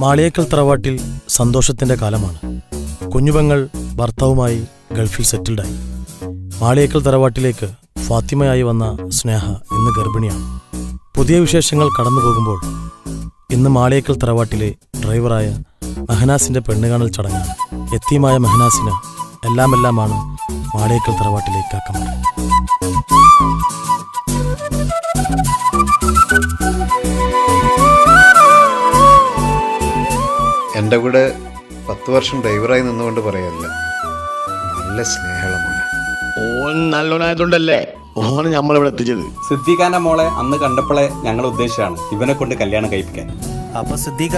മാളിയേക്കൽ തറവാട്ടിൽ സന്തോഷത്തിൻ്റെ കാലമാണ്. കുഞ്ഞുപെങ്ങൾ ഭർത്താവുമായി ഗൾഫിൽ സെറ്റിൽഡായി. മാളിയേക്കൽ തറവാട്ടിലേക്ക് ഫാത്തിമയായി വന്ന സ്നേഹ ഇന്ന് ഗർഭിണിയാണ്. പുതിയ വിശേഷങ്ങൾ കടന്നു പോകുമ്പോൾ ഇന്ന് മാളിയേക്കൽ തറവാട്ടിലെ ഡ്രൈവറായ മെഹനാസിൻ്റെ പെണ്ണുകാണൽ ചടങ്ങാണ്. യത്തീമായ മെഹനാസിന് എല്ലാമെല്ലാമാണ് മാളിയേക്കൽ തറവാട്ടിലെ കാക്കമാർ. എൻ്റെ കൂടെ 10 വർഷം ഡ്രൈവറായി നിന്നുകൊണ്ട് പറയല്ല, നല്ല സ്നേഹമാണ്. ഓൻ നല്ലോനായതുകൊണ്ടല്ലേ ഓന് നമ്മളിവിടെ എത്തിച്ചത്. സിദ്ദീഖാന്റെ മോളെ അന്ന് കണ്ടപ്പോഴേ ഞങ്ങൾ ഉദ്ദേശിച്ചാണ് ഇവനെ കൊണ്ട് കല്യാണം കഴിപ്പിക്കാൻ. അപ്പൊ സിദ്ദീഖ,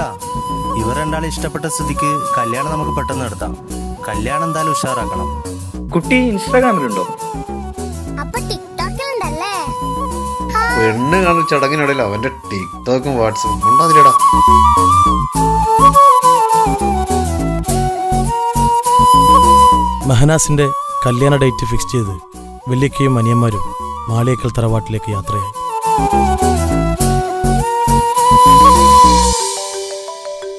ഇവർ രണ്ടാളും ഇഷ്ടപ്പെട്ട സ്ഥിതിക്ക് കല്യാണം നമുക്ക് പെട്ടെന്ന് നടത്താം. കല്യാണം എന്തായാലും ഉഷാറാക്കണം. കുട്ടി ഇൻസ്റ്റാഗ്രാമിലുണ്ടോ? പെണ്ണ് കാണൽ ചടങ്ങിനിടയിൽ അവന്റെ ടിക്ടോക്കും വാട്സപ്പും ഉണ്ടാതില്ലടാ. മെഹനാസിന്റെ കല്യാണ ഡേറ്റ് ഫിക്സ് ചെയ്ത് വല്യക്കയും അനിയന്മാരും മാളിയേക്കൽ തറവാട്ടിലേക്ക് യാത്രയായി.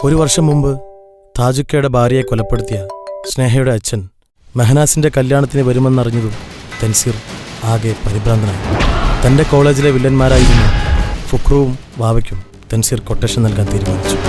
ഒരു വർഷം മുമ്പ് താജുക്കയുടെ ഭാര്യയെ കൊലപ്പെടുത്തിയ സ്നേഹയുടെ അച്ഛൻ മെഹനാസിന്റെ കല്യാണത്തിന് വരുമെന്നറിഞ്ഞതും തൻസീർ ആകെ പരിഭ്രാന്തനായി. തൻ്റെ കോളേജിലെ വില്ലന്മാരായിരുന്ന ഫുക്രുവും വാവയ്ക്കും തൻസീർ കൊട്ടേഷൻ നൽകാൻ തീരുമാനിച്ചു.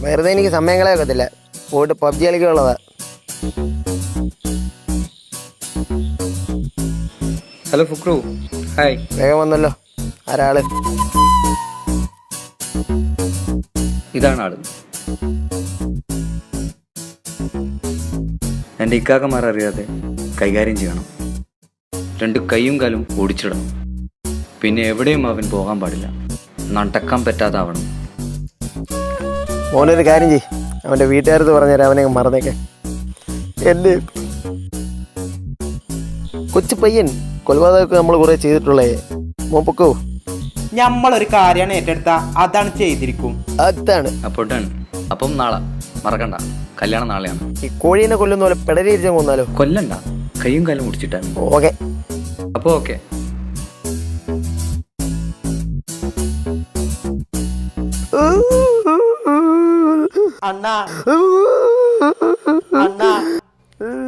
വെറുതെ എനിക്ക് സമയം കളയാക്കത്തില്ല, പോയിട്ട് പബ്ജി കളിക്കുള്ളതാ. Hello Fukru, hi. വേഗം വന്നല്ലോ. ആരാള്? ഇതാണ് ആള്. എൻ്റെ ഇക്കാക്കമാർ അറിയാതെ കൈകാര്യം ചെയ്യണം. 2 കൈയും കാലും ഓടിച്ചിടണം. പിന്നെ എവിടെയും അവൻ പോകാൻ പാടില്ല. നടക്കാൻ പറ്റാതാവണം. മോനൊരു കാര്യം ചെയ്യ്, അവൻ്റെ വീട്ടുകാരത്ത് പറഞ്ഞുതരാം, അവനെ മറന്നേക്കെ. എൻ്റെ കൊച്ചു പയ്യൻ കൊലപാതകമൊക്കെ നമ്മൾ കുറേ ചെയ്തിട്ടുള്ളേ. മോൻ പൊക്കോ. നമ്മളൊരു കാര്യമാണ് ഏറ്റെടുത്ത അതാണ് ചെയ്തിരിക്കും. അതാണ് അപ്പം നാളെ മറക്കണ്ട, കല്യാണം നാളെയാണ്. ഈ കോഴീനെ കൊല്ലുന്ന പോലെ പെടലിരിച്ചാൽ കൊന്നാലോ? കൊല്ലണ്ട, കൈയും കാലും മുടിച്ചിട്ടാണ്. ഓക്കെ. അപ്പോൾ ഓക്കെ. അണ്ണാ അണ്ണാ,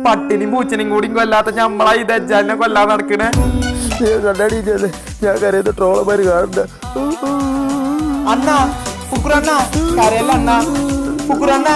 പട്ടിനും പൂച്ചനും കൂടി കൊല്ലാത്ത ഞമ്മളാ ഈ ദജ്ജാലിനെ കൊല്ലാൻ നടക്കണേ. ഞാൻ കരയുന്ന ട്രോളന്മാര് കാണണ്ട. അണ്ണാ ഫുക്രണ്ണ കരയല്ല അണ്ണാ, ഫുക്രണ്ണ.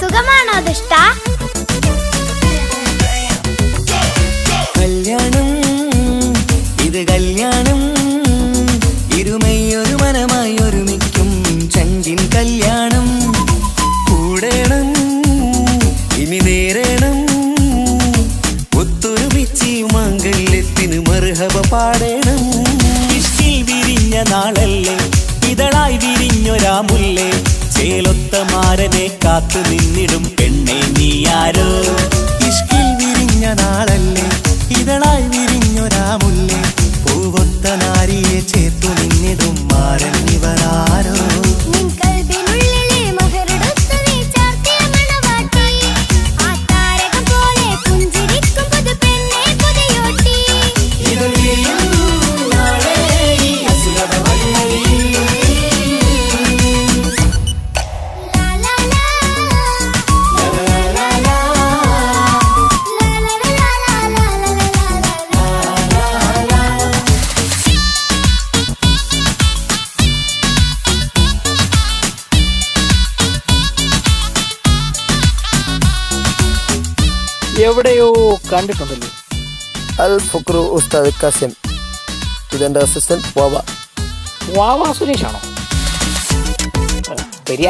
സുഖമാണോ ദുഷ്ട? കല്യാണം ഇത് കല്യാണം, ഇരുമയൊരു മനമായി ഒരുമിക്കും ചങ്കിൻ കല്യാണം. കൂടേണം ഇനി നേരേണം, ഒത്തൊരുമിച്ച് മംഗല്യത്തിന് മർഹബ പാടേണം. ഇഷ്കിൽ വിരിഞ്ഞ നാളല്ലേ, ഇതളായി വിരിഞ്ഞൊരാ മുല്ലേ, ചേലൊത്ത മാരനെ കാത്തു നിന്നിടും പെണ്ണെ നീയാരോ. ഇഷ്കിൽ വിരിഞ്ഞ നാളല്ലേ, ഇതളായി വിരിഞ്ഞൊരാ മുല്ലേ, പൂവൊത്ത നാരിയെ ചേർത്തു നിന്നിടും മാരൻ ഇവരാരോ. എവിടെയോ കണ്ടിട്ടുണ്ടല്ലോ. അൽ ഫുക്രു ഉസ്താദ് കസിം, ഇതെൻ്റെ അസിസ്റ്റന്റ് വാവ. വാവാ സുരേഷാണോ? വരിക.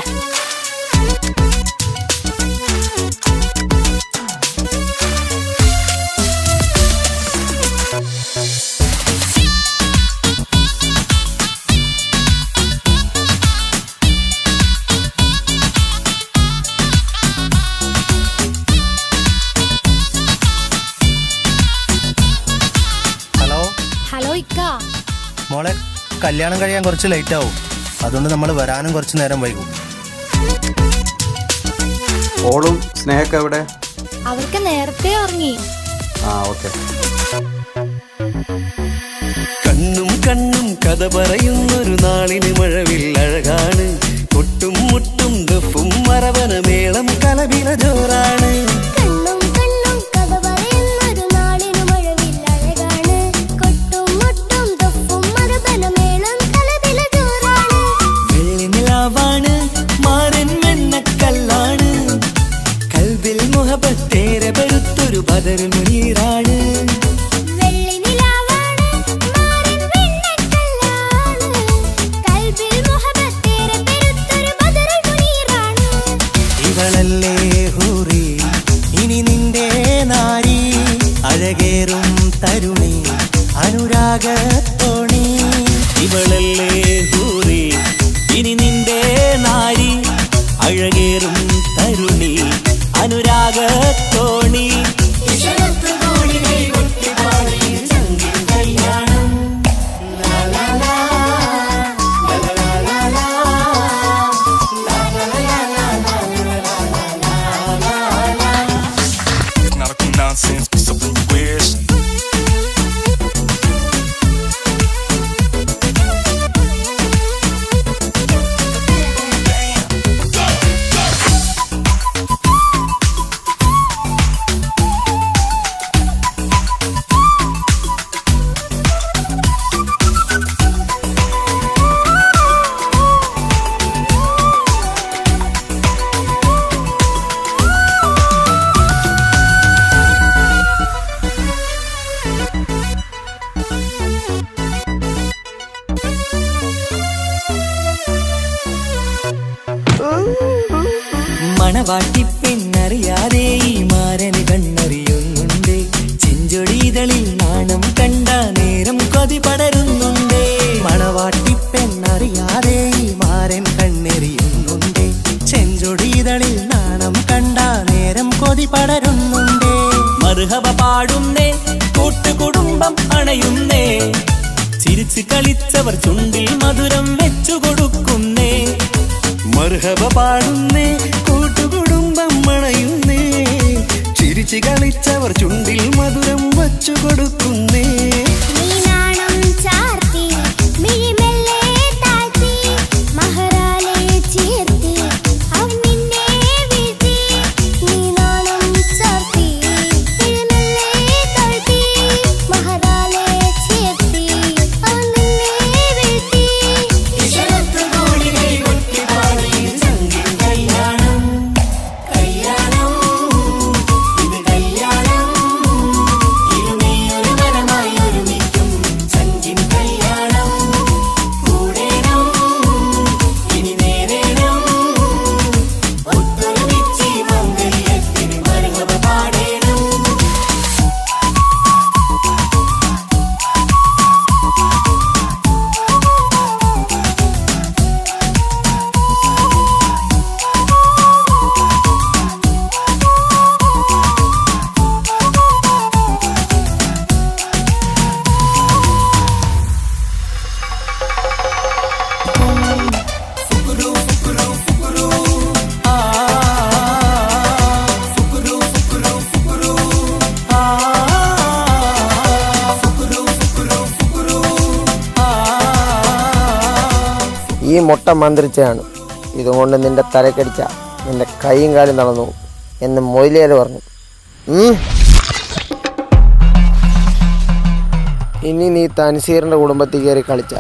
ഹലോ ഹലോ ഇക്ക. മോളെ, കല്യാണം കഴിയാൻ കുറച്ച് ലേറ്റ് ആവും, അതുകൊണ്ട് നമ്മൾ വരാനും കുറച്ച് നേരം വൈകും. ഓളും സ്നേഹക്ക് എവിടെ? അവർക്ക് നേരത്തെ ഉറങ്ങി. ഓക്കെ. കണ്ണും കണ്ണും കഥ പറയുന്നൊരു നാളിന് മഴവിൽ അഴകാണ്. കൊട്ടും മുട്ടും ദഫും മറവന മേളം കലപില ജോറാണ്. കണ്ണും കണ്ണും കഥ പറയുന്നൊരു നാളിനു മഴവിൽ അഴകാണ്. കൊട്ടും മുട്ടും ദഫും മറവന മേളം കലപില ജോറാണ്. വെള്ളിനിലാവാണ്, മാരൻ വെണ്ണക്കല്ലാണ്. കൽബിൽ മുഹബത്തേറെ പെരുത്തൊരു ബദർ മുനീറാണ്. വെള്ളി നിലാവാണ്, മാറിൻ വെണ്ണക്കല്ലാണ്. കൽബിൽ മുഹബത്തേറെ പെരുത്തൊരു ബദറുൽ മുനീറാണ്. ഇവളല്ലേ ഹൂറി, ഇനി നിന്റെ നാരി. അഴകേറും തരുണി, അനുരാഗത്തോണി. ഇവളല്ലേ ഹൂറി, ഇനി നിന്റെ നാരി. അഴകേറും തരുണി, അനുരാഗത്തോണി. മണവാട്ടി പെണ്ണറിയാതെ ഈ മാരന് കണ്ണറിയുന്നുണ്ട്. ചെഞ്ചൊടിതളിൽ നാണം കണ്ട നേരം കൊതി പടരുന്നുണ്ട്. മണവാട്ടി പെണ്ണറിയാതെ ഈ മാരൻ കണ്ണെറിയുന്നുണ്ട്. ചെഞ്ചൊടിതളിൽ നാണം കണ്ട നേരം കൊതി പടരുന്നുണ്ട്. മർഹബ പാടുന്നേ, കൂട്ടുകുടുംബം അണയുന്നേ. ചിരിച്ചു കളിച്ചവർ ചുണ്ടിൽ മധുരം വെച്ചു കൊടുക്കുന്നേ. മർഹബ പാടുന്നേ, കൂട്ടുകുടുംബം അണയുന്നേ. ചിരിച്ചു കളിച്ചവർ ചുണ്ടിൽ മധുരം വച്ചു കൊടുക്കുന്നേ. നീ നാണം ചാർത്തി, മിഴിമെല്ലെ താഴ്ത്തി, മഹറാലെ ചേർത്തി, അവൻ നിന്നെ വീഴ്ത്തി. നീ നാണം ചാർത്തി, മിഴിമെല്ലെ താഴ്ത്തി, മഹറാലെ ചേർത്തി, അവൻ നിന്നെ വീഴ്ത്തി. ഈ മുട്ട മന്ത്രിച്ചാണ്, ഇതുകൊണ്ട് നിന്റെ തലക്കടിച്ച നിന്റെ കൈയും കാലും നടന്നു എന്ന് മൊയിലേര് പറഞ്ഞു. ഇനി നീ തൻസീറിൻ്റെ കുടുംബത്തിൽ കയറി കളിച്ച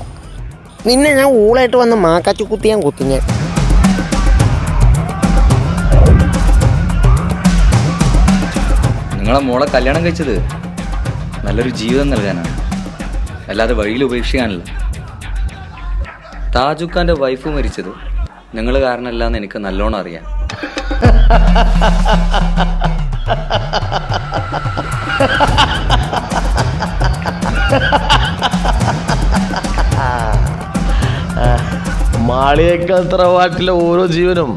നിന്നെ ഞാൻ ഊളായിട്ട് വന്ന് മാക്കാച്ചു കുത്തി ഞാൻ കുത്തിഞ്ഞ. നിങ്ങളെ മോളെ കല്യാണം കഴിച്ചത് നല്ലൊരു ജീവിതം നൽകാനാണ്, അല്ലാതെ വഴിയിൽ ഉപേക്ഷിക്കാനല്ല. താജുഖാന്റെ വൈഫ് മരിച്ചത് നിങ്ങൾ കാരണമല്ലാന്ന് എനിക്ക് നല്ലോണം അറിയാം. മാളിയേക്കൽ തറവാട്ടിലെ ഓരോ ജീവനും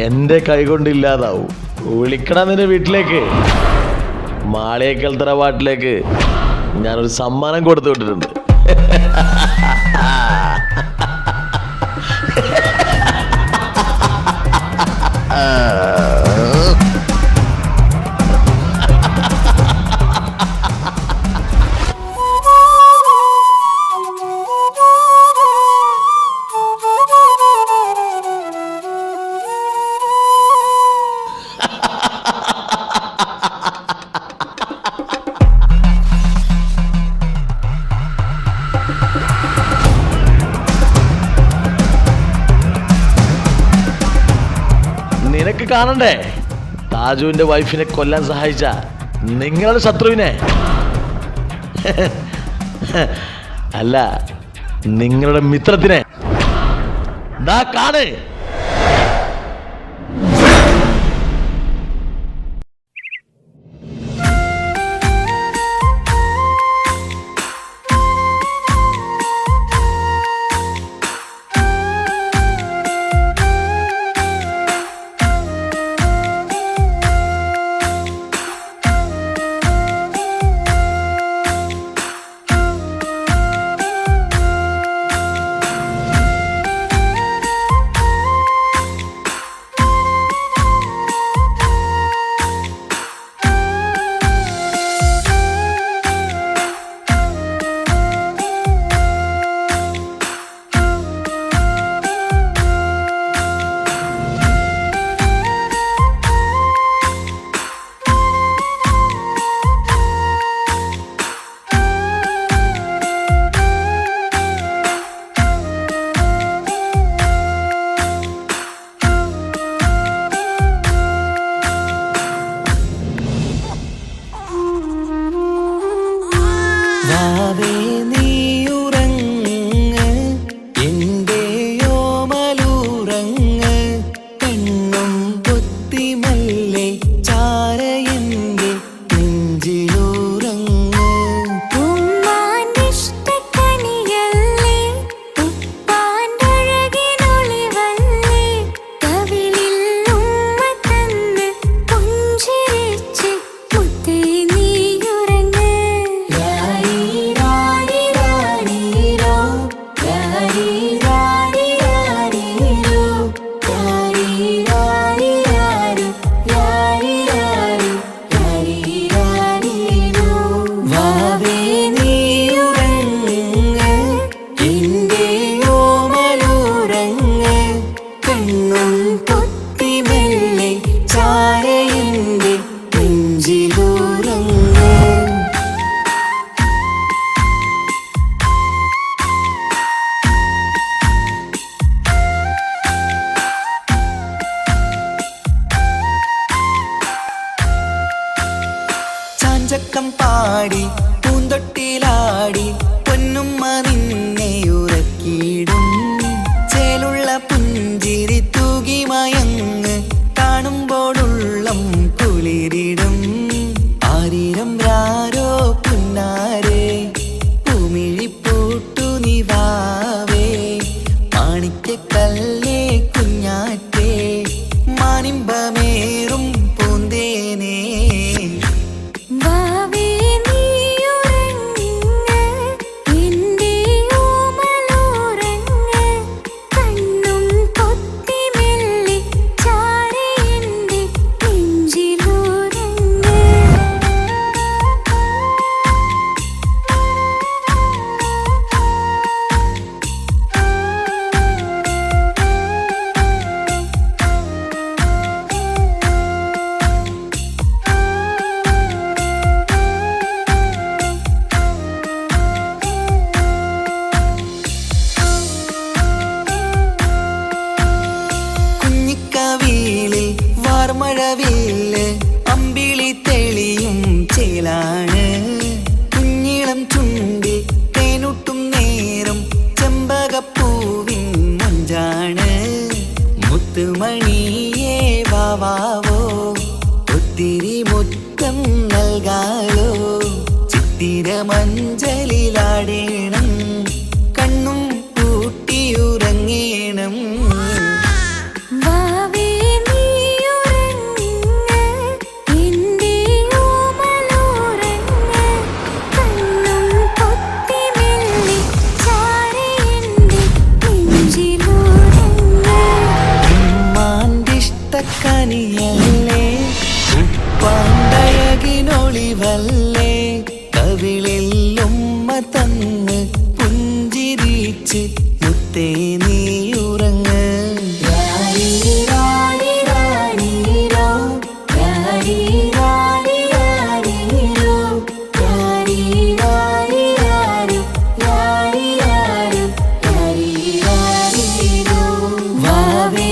എൻ്റെ കൈകൊണ്ട് ഇല്ലാതാവും. വിളിക്കണം നിന്റെ വീട്ടിലേക്ക്. മാളിയേക്കൽ തറവാട്ടിലേക്ക് ഞാനൊരു സമ്മാനം കൊടുത്തു വിട്ടിട്ടുണ്ട്. നിനക്ക് കാണണ്ടേ താജുവിന്റെ വൈഫിനെ കൊല്ലാൻ സഹായിച്ച നിങ്ങളുടെ ശത്രുവിനെ? അല്ല, നിങ്ങളുടെ മിത്രത്തിനെ. ദാ കാണ്. വാവേ നീയുറങ്ങ് എന്റെയോമലുറങ്ങ് കണ്ണും പൊത്തിമല്ലേ ചാരയെന്റെ നെഞ്ചിലുറങ്ങ് ഉമ്മാന്റെ ഇഷ്ടക്കനിയല്ലേ ഉപ്പാന്റെ അഴകിനൊളിവല്ലേ കവിളിൽ ഉമ്മ തന്ന് പുഞ്ചിരിച്ച് മുത്തേ നീയുറങ്ങ് വാവേ നീയുറങ്ങ് എന്റെയോമലുറങ്ങ് കണ്ണും പൊത്തിമെല്ലെ ചാരയെന്റെ നെഞ്ചിലുറങ്ങ് ചാഞ്ചക്കം പാടി പൂന്തൊട്ടിലാടി പൊന്നുമ്മ നിന്നെ ഉറക്കിയിടും ചേലുള്ള പുഞ്ചിരി തൂകി മയങ്ങ് കാണുമ്പോഴുള്ളം കുളിരിടും ആരീരം രാരോ പുന്നാരേ പൂമിഴിപ്പൂട്ടു നിവാവേ മാണിക്യക്കല്ലേ കുഞ്ഞാറ്റേ മാനിമ്പമേറും പൂന്തേനേ വാവേ നീയുറങ്ങ് എന്റെയോമലുറങ്ങ് കണ്ണും പൊത്തിമെല്ലെ ചാരയെന്റെ നെഞ്ചിലുറങ്ങ് കുഞ്ഞിക്കവിളിൽ വാർമഴവില്ല് അമ്പിളി വാവാവോ ഒത്തിരി മുത്തം നൽകാലോ ചിത്തിര മഞ്ചലിലാടേണം കണ്ണും പൂട്ടിയുറങ്ങേണം വാവേ നീയുറങ്ങ് എൻ്റെ ഓമലോറങ്ങ് കണ്ണും പൊത്തി മെല്ലെ ചാരി എൻ്റെ നെഞ്ചിലുറങ്ങ് ഉമ്മാന്റിഷ്ടക്കനിയല്ലേ ഉപ്പാണ്ടഴകിനൊളിവല്ലേ കവിളിൽ ഉമ്മ തന്ന് പുഞ്ചിരിച്ച് മുത്തേ നീ ഉറങ്ങ് രാരി രാരി രാരിരോ രാരി രാരി രാരിരോ രാരി രാരി രാരി രാരി രാരി രാരി രാരിരോ വാവേ